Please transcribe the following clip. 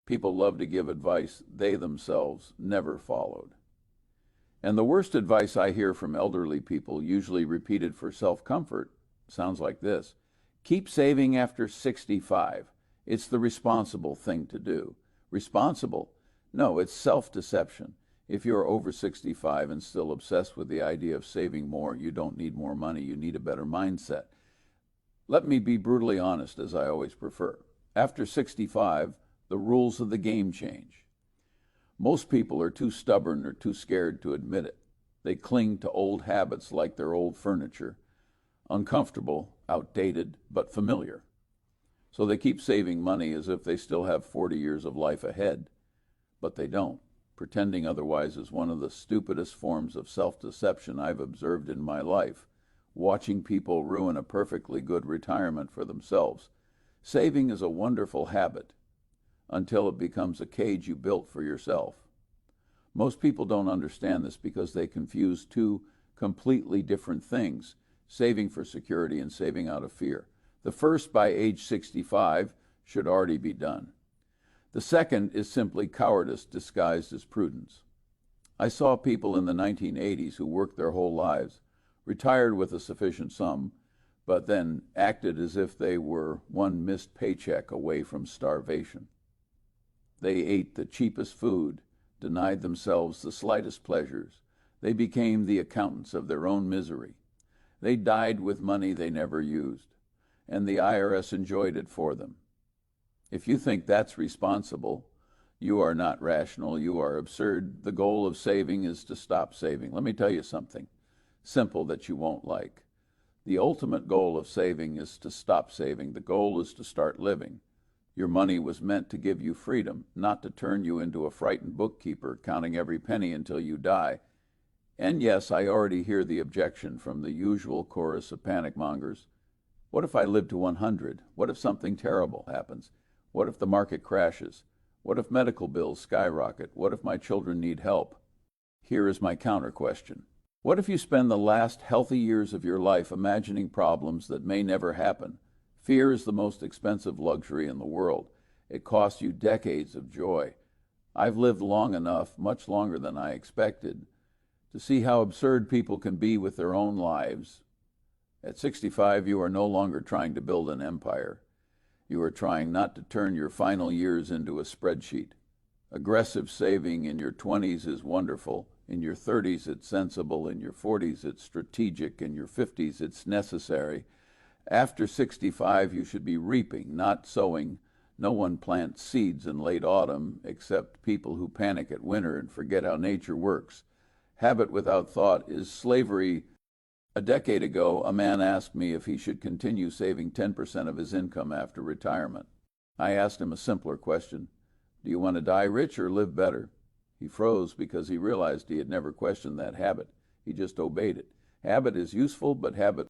People love to give advice they themselves never followed. And the worst advice I hear from elderly people, usually repeated for self-comfort, sounds like this. Keep saving after 65. It's the responsible thing to do. Responsible? No, it's self-deception. If you're over 65 and still obsessed with the idea of saving more, you don't need more money, you need a better mindset. Let me be brutally honest, as I always prefer. After 65, the rules of the game change. Most people are too stubborn or too scared to admit it. They cling to old habits like their old furniture, uncomfortable, outdated, but familiar. So they keep saving money as if they still have 40 years of life ahead, but they don't. Pretending otherwise is one of the stupidest forms of self-deception I've observed in my life, watching people ruin a perfectly good retirement for themselves. Saving is a wonderful habit until it becomes a cage you built for yourself. Most people don't understand this because they confuse two completely different things, saving for security and saving out of fear. The first, by age 65, should already be done. The second is simply cowardice disguised as prudence. I saw people in the 1980s who worked their whole lives, retired with a sufficient sum, but then acted as if they were one missed paycheck away from starvation. They ate the cheapest food, denied themselves the slightest pleasures. They became the accountants of their own misery. They died with money they never used, and the IRS enjoyed it for them. If you think that's responsible, you are not rational, you are absurd. The goal of saving is to stop saving. Let me tell you something simple that you won't like. The ultimate goal of saving is to stop saving. The goal is to start living. Your money was meant to give you freedom, not to turn you into a frightened bookkeeper counting every penny until you die. And yes, I already hear the objection from the usual chorus of panic mongers. What if I live to 100? What if something terrible happens? What if the market crashes? What if medical bills skyrocket? What if my children need help? Here is my counter question. What if you spend the last healthy years of your life imagining problems that may never happen? Fear is the most expensive luxury in the world. It costs you decades of joy. I've lived long enough, much longer than I expected, to see how absurd people can be with their own lives. At 65, you are no longer trying to build an empire. You are trying not to turn your final years into a spreadsheet. Aggressive saving in your 20s is wonderful. In your 30s, it's sensible. In your 40s, it's strategic. In your 50s, it's necessary. After 65, you should be reaping, not sowing. No one plants seeds in late autumn except people who panic at winter and forget how nature works. Habit without thought is slavery. A decade ago, a man asked me if he should continue saving 10% of his income after retirement. I asked him a simpler question. Do you want to die rich or live better? He froze because he realized he had never questioned that habit. He just obeyed it. Habit is useful, but habit